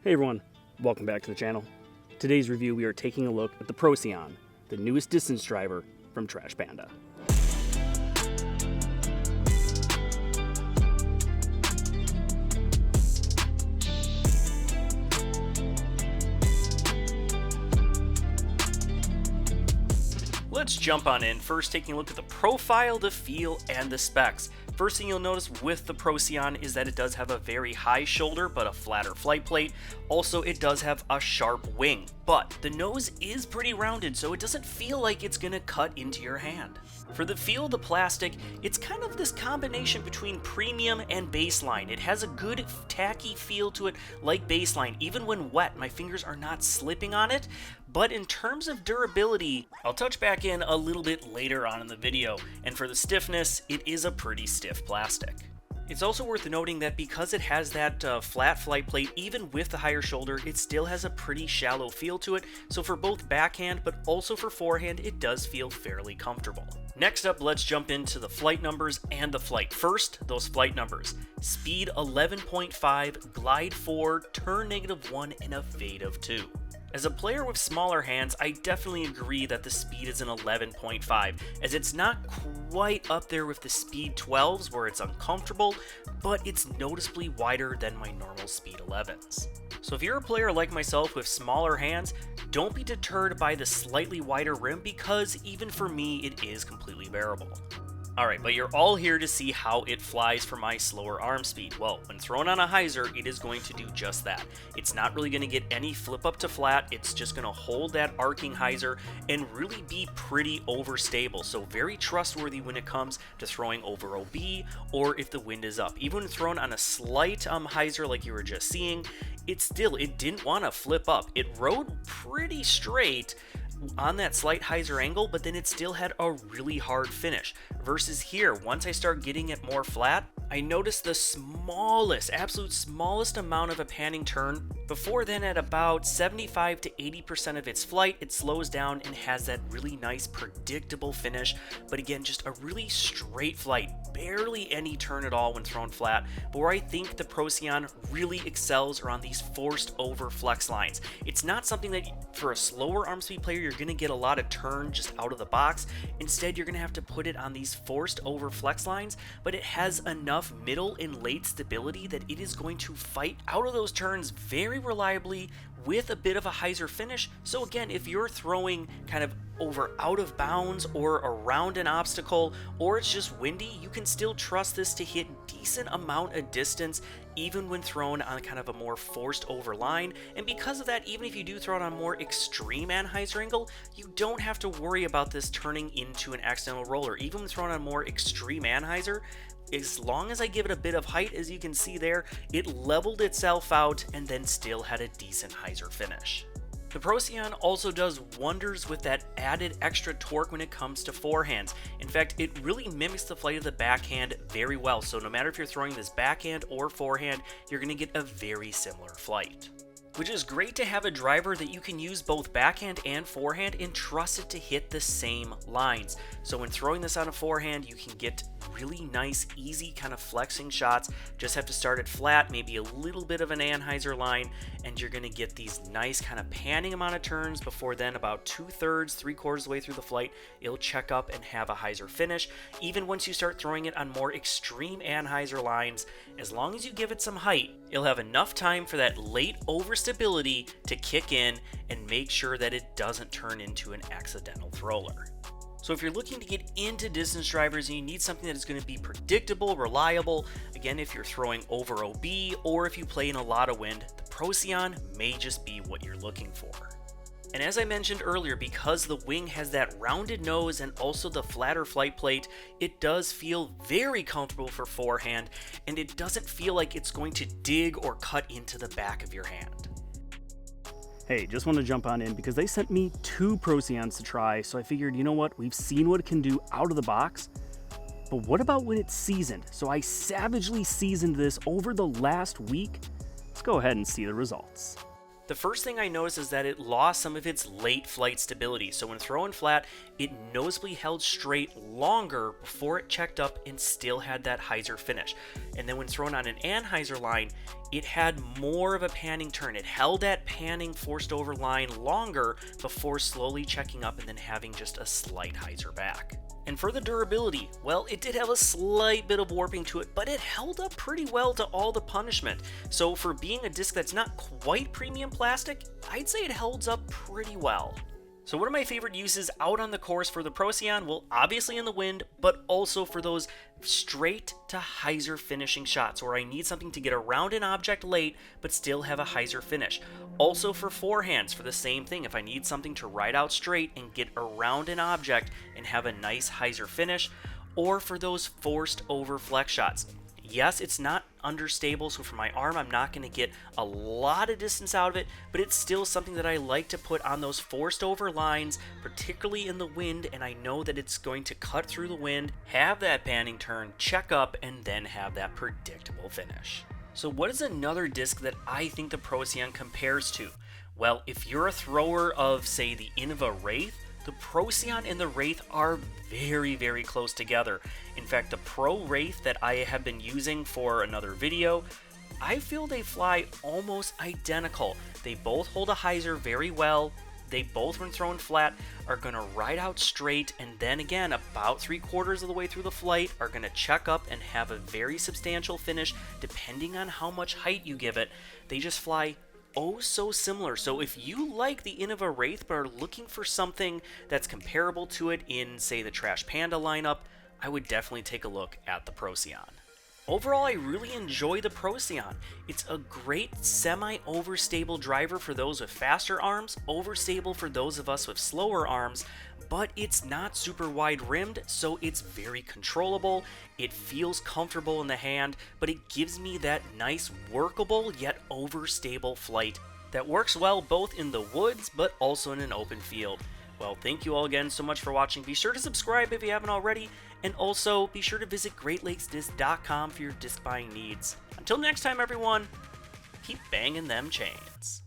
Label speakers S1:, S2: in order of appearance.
S1: Hey everyone, welcome back to the channel. Today's review we are taking a look at the Procyon, the newest distance driver from Panda. Let's jump on in, first taking a look at the profile, the feel, and the specs. First thing you'll notice with the Procyon is that it does have a very high shoulder but a flatter flight plate. Also, it does have a sharp wing, but the nose is pretty rounded, so it doesn't feel like it's gonna cut into your hand. For the feel of the plastic, it's kind of this combination between premium and baseline. It has a good tacky feel to it like baseline. Even when wet, my fingers are not slipping on it. But in terms of durability, I'll touch back in a little bit later on in the video. And for the stiffness, it is a pretty stiff plastic. It's also worth noting that because it has that flat flight plate, even with the higher shoulder, it still has a pretty shallow feel to it. So for both backhand, but also for forehand, it does feel fairly comfortable. Next up, let's jump into the flight numbers and the flight. First, those flight numbers. Speed 11.5, glide 4, turn -1, and a fade of 2. As a player with smaller hands, I definitely agree that the speed is an 11.5, as it's not quite up there with the speed 12s where it's uncomfortable, but it's noticeably wider than my normal speed 11s. So if you're a player like myself with smaller hands, don't be deterred by the slightly wider rim, because even for me it is completely bearable. Alright, but you're all here to see how it flies for my slower arm speed. Well, when thrown on a hyzer, it is going to do just that. It's not really going to get any flip up to flat, it's just going to hold that arcing hyzer and really be pretty overstable. So very trustworthy when it comes to throwing over OB or if the wind is up. Even when thrown on a slight hyzer like you were just seeing, it didn't want to flip up. It rode pretty straight on that slight hyzer angle, but then it still had a really hard finish. Versus here, once I start getting it more flat, I noticed the absolute smallest amount of a panning turn. Before then, at about 75 to 80% of its flight, it slows down and has that really nice predictable finish. But again, just a really straight flight, barely any turn at all when thrown flat. But where I think the Procyon really excels are on these forced over flex lines. It's not something that for a slower arm speed player, you're gonna get a lot of turn just out of the box. Instead, you're gonna have to put it on these forced over flex lines, but it has enough middle and late stability that it is going to fight out of those turns very reliably with a bit of a hyzer finish. So again, if you're throwing kind of over out of bounds or around an obstacle, or it's just windy, you can still trust this to hit decent amount of distance even when thrown on kind of a more forced over line. And because of that, even if you do throw it on a more extreme anhyzer angle, you don't have to worry about this turning into an accidental roller. Even when thrown on a more extreme anhyzer, as long as I give it a bit of height, as you can see there, it leveled itself out and then still had a decent hyzer finish. The Procyon also does wonders with that added extra torque when it comes to forehands. In fact, it really mimics the flight of the backhand very well, so no matter if you're throwing this backhand or forehand, you're going to get a very similar flight. Which is great to have a driver that you can use both backhand and forehand and trust it to hit the same lines. So when throwing this on a forehand, you can get really nice, easy kind of flexing shots. Just have to start it flat, maybe a little bit of an anhyzer line, and you're gonna get these nice kind of panning amount of turns. Before then, about 2/3, 3/4 of the way through the flight, it'll check up and have a hyzer finish. Even once you start throwing it on more extreme anhyzer lines, as long as you give it some height, it'll have enough time for that late overstability to kick in and make sure that it doesn't turn into an accidental thrower. So if you're looking to get into distance drivers and you need something that is going to be predictable, reliable, again, if you're throwing over OB or if you play in a lot of wind, the Procyon may just be what you're looking for. And as I mentioned earlier, because the wing has that rounded nose and also the flatter flight plate, it does feel very comfortable for forehand, and it doesn't feel like it's going to dig or cut into the back of your hand. Hey, just want to jump on in because they sent me 2 Procyons to try, so I figured, you know what, we've seen what it can do out of the box, but what about when it's seasoned? So I savagely seasoned this over the last week. Let's go ahead and see the results. The first thing I noticed is that it lost some of its late flight stability, so when throwing flat, it noticeably held straight longer before it checked up and still had that hyzer finish. And then when thrown on an anhyzer line, it had more of a panning turn. It held that panning forced over line longer before slowly checking up and then having just a slight hyzer back. And for the durability, well, it did have a slight bit of warping to it, but it held up pretty well to all the punishment. So for being a disc that's not quite premium plastic, I'd say it holds up pretty well. So one of my favorite uses out on the course for the Procyon, well, obviously in the wind, but also for those straight to hyzer finishing shots where I need something to get around an object late, but still have a hyzer finish. Also for forehands, for the same thing, if I need something to ride out straight and get around an object and have a nice hyzer finish, or for those forced over flex shots. Yes, it's not understable, so for my arm, I'm not going to get a lot of distance out of it, but it's still something that I like to put on those forced over lines, particularly in the wind, and I know that it's going to cut through the wind, have that panning turn, check up, and then have that predictable finish. So what is another disc that I think the Procyon compares to? Well, if you're a thrower of, say, the Innova Wraith, the Procyon and the Wraith are very, very close together. In fact, the Pro Wraith that I have been using for another video, I feel they fly almost identical. They both hold a hyzer very well. They both, when thrown flat, are going to ride out straight, and then again, about 3/4 of the way through the flight, are going to check up and have a very substantial finish depending on how much height you give it. They just fly oh so similar. So if you like the Innova Wraith but are looking for something that's comparable to it in, say, the Trash Panda lineup, I would definitely take a look at the Procyon. Overall, I really enjoy the Procyon. It's a great semi-overstable driver for those with faster arms, overstable for those of us with slower arms, but it's not super wide rimmed, so it's very controllable. It feels comfortable in the hand, but it gives me that nice workable yet overstable flight that works well both in the woods but also in an open field. Well, thank you all again so much for watching. Be sure to subscribe if you haven't already, and also be sure to visit GreatLakesDisc.com for your disc buying needs. Until next time, everyone, keep banging them chains.